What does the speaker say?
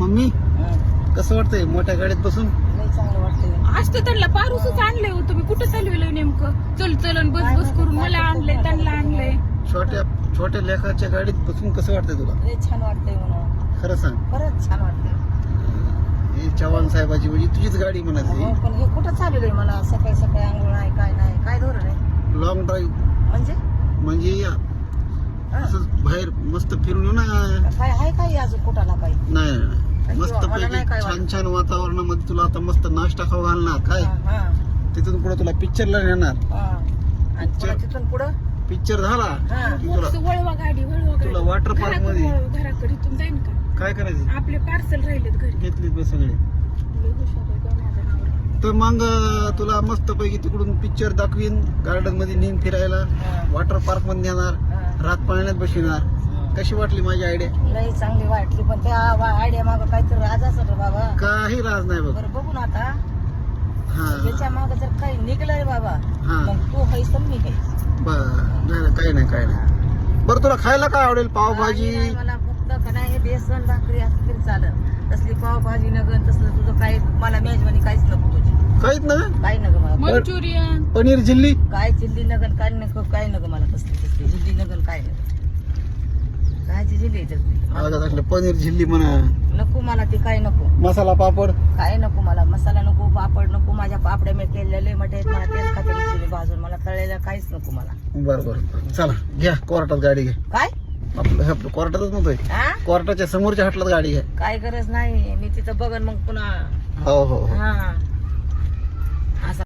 Mummy कसं वाटतंय मोठ्या गाडीत बसून? लय चांगलं वाटतंय. आज तर त्यांना पारूसच आणलंय हो. तुम्ही कुठं चालवलंय नेमकं? चल चलन बस बस करून मला आणलंय, त्यांना आणलंय. छोट्या लेखाच्या गाडीत बसून कसं वाटतंय तुला? लय छान वाटतंय म्हणून. खरं सांग. खरंच छान वाटतंय. ही चव्हाण साहेबाची म्हणजे तुझीच गाडी म्हणायची. हो, पण हे कुठं चालवलंय मला? सकाळी सकाळी आंघोळ नाही, काय नाही, काय धोरण आहे? लॉंग ड्राईव्ह म्हणजे असं बाहेर मस्त फिरून येऊ ना. काय आहे काय अजून कुठाला काही? नाही मस्त मला पैकी नाही काय छान छान वातावरणामध्ये तुला आता मस्त नाश्ता खाऊ घालणार काय. हा, तिथून पुढे तुला पिक्चरला नेणार. हा. आणि पुन्हा तिथून पुढं पिक्चर झाला हा. की तुला वळवा गाडी वळवा तुला गाडी. वॉटर पार्क मध्ये घराकडे इथून जाईन का? काय करायचं? आपले पार्सल राहिलेत घरी. घेतलीत बस सगळे. लय हुशार आहे गं माझा नवरा. तर मग तुला मस्त पैकी तिकडून पिक्चर दाखवीन, गार्डन मध्ये नेऊन फिरायला, वॉटर पार्क मध्ये नेणार, रात पाळण्यात बसविणार. कशी वाटली माझी आयडिया? लय चांगली वाटली, पण त्या आयडिया मागं काहीतरी राज असत रे बाबा. काही राज नाही बघ. बरं बघू ना आता. हा त्याच्या मागं जर काही निघलं रे बाबा, हा. मग तू हैस तर मी काही. बरं काही नाही. बरं तुला खायला काय आवडेल? पावभाजी? मला फक्त का नाही हे बेसन भाकरी असं तरी चालत. तसली पावभाजी नगन तसलं तुझं काय, मला मेजवानी काहीच नको तुझी. काहीच ना. काय नको मला. मंचुरियन पनीर चिल्ली काय चिल्ली नगन काय नको, काय नको मला तसली चिल्ली नगन काय नको. कायची चिल्ली आहे तसली? पनीर चिल्ली म्हणा. नको मला ती, काय नको. मसाला पापड काय नको मला. मसाला नको, पापड नको. माझ्या पापड्या मी केलेले मटे मला तेच खाते दुसरी भाजून. मला तळलेलं काहीच नको मला. बरं चला घ्या कोर्टात गाडी घ्या. काय आपलं कोर्टातच नव्हतोय, हा? कोर्टाच्या समोरच्या हटलात गाडी घ्या. काय गरज नाही, मी तिथं बघन मग पुन्हा. हो हो हो. हा